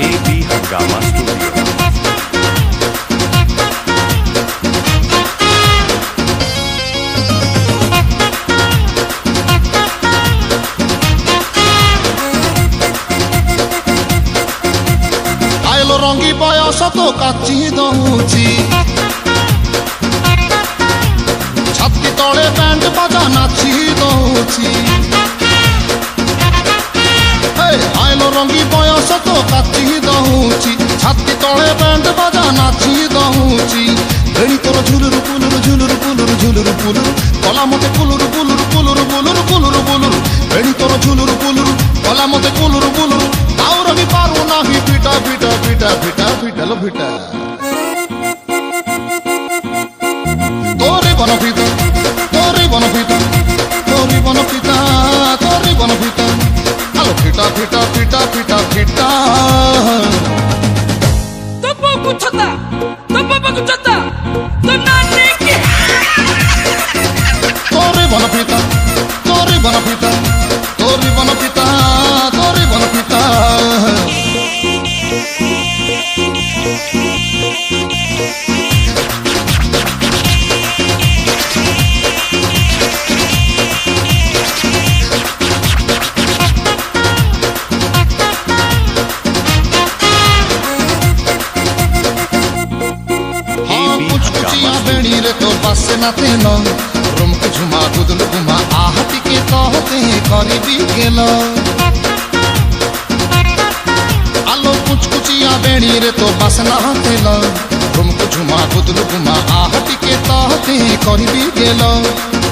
AB Hangama Studio. আইলো রঙ্গি বয়স তো কাচি দউছি ছাতি তলে ব্যান্ড বাজা নাচি দউছি আইলো রঙ্গি বয়স তো কাচি দউছি ছাতি তলে ব্যান্ড বাজা নাচি দউছি বেড়ি তোর ঝুলুরু পুলুরু ঝুলুরু পুলুরু ঝুলুরু পুলুরু কলা মতে কুলুরু পুলুরু পুলুরু পুলুরু পুলুরু পুলুরু বেড়ি তোর ঝুলুরু পুলুরু কলা মতে কুলুরু পুলুরু আউর আমি পারু নাহি পিটা পিটা পিটা পিটা পিটালো পিটা তোরে বনপিতা তোরে বনপিতা তোরে বনপিতা তোরে বনপিতা আলো পিটা পিটা পিটা পিটা পিটা तो बाबू छता तो बाबा को छता तो नानी की তোরে বনপিতা তোরে বনপিতা তোরে বনপিতা তোরে বনপিতা बेड़ी रे तो बस न तेल रुमक झुमा गुदल गुमा आहटी के कहते करीबी गेल आलो कुचकुचिया बेड़ी रे तो बस न तेल रुमक झुमा गुदल गुमा आहटी के कहते करीबी गेल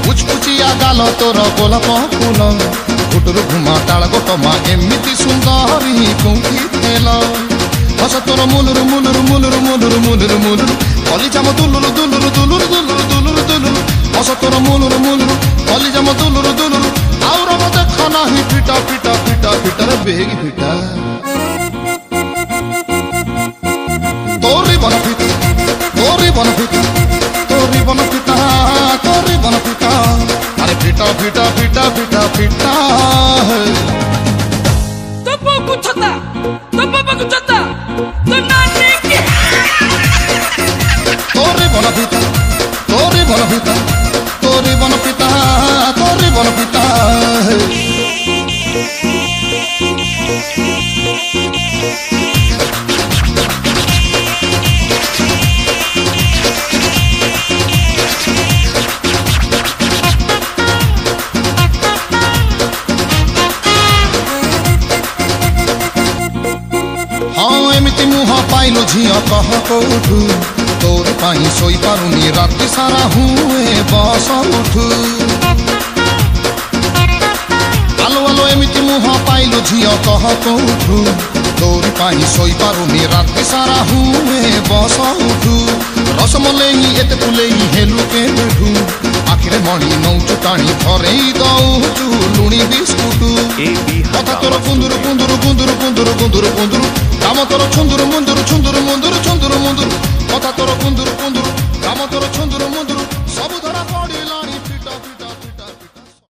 कुचकुचिया गाल तोर गोलाप फूल गुटुरु घुमा ताल गोटमा एमिति सुंदरी कुंठी तेल हस तोर मुलुरु मुलुरु मुलुरु मुलुरु मुलुरु मुलुरु कलिजाम दुलुरु दुलुरु दुलुरु दुलुरु दुलुरु दुलुरु हस तोर मुलुरु मुलुरु कलिजाम दुलुरु दुलुरु आउर मते खाना ही पिटा पिटा पिटा पिटा रे बेगी पिटा तोरी बनपिता तोरी बनपिता तोरी बनपिता तोरी बनपिता अरे पिटा पिटा पिटा पिटा पिटा तो बाबू छता तो बाबा को छता तो नानी की তোরে বনপিতা তোরে বনপিতা তোরে বনপিতা তোরে বনপিতা ହଁ ଏମିତି ମୁହଁ ପାଇଲୁ ଝିଅ କହ କୋଉଠୁ तोर पाई सोई पारुनी रात सारा हुए बस उठू आलो आलो एमिति मुह पाइलु झियो कह कौठू तोर पाई सोई पारुनी रात सारा हुए बस उठू रसमलेई एते पुलेई हेलु के बेठू आखिरे मणि नौचु टाणी भरेई दउचु लुणी बिस्कुटू AB कथा तोर Hangama कुंदुरु कुंदुरु कुंदुरु कुंदुरु कुंदुरु कुंदुरु काम तोर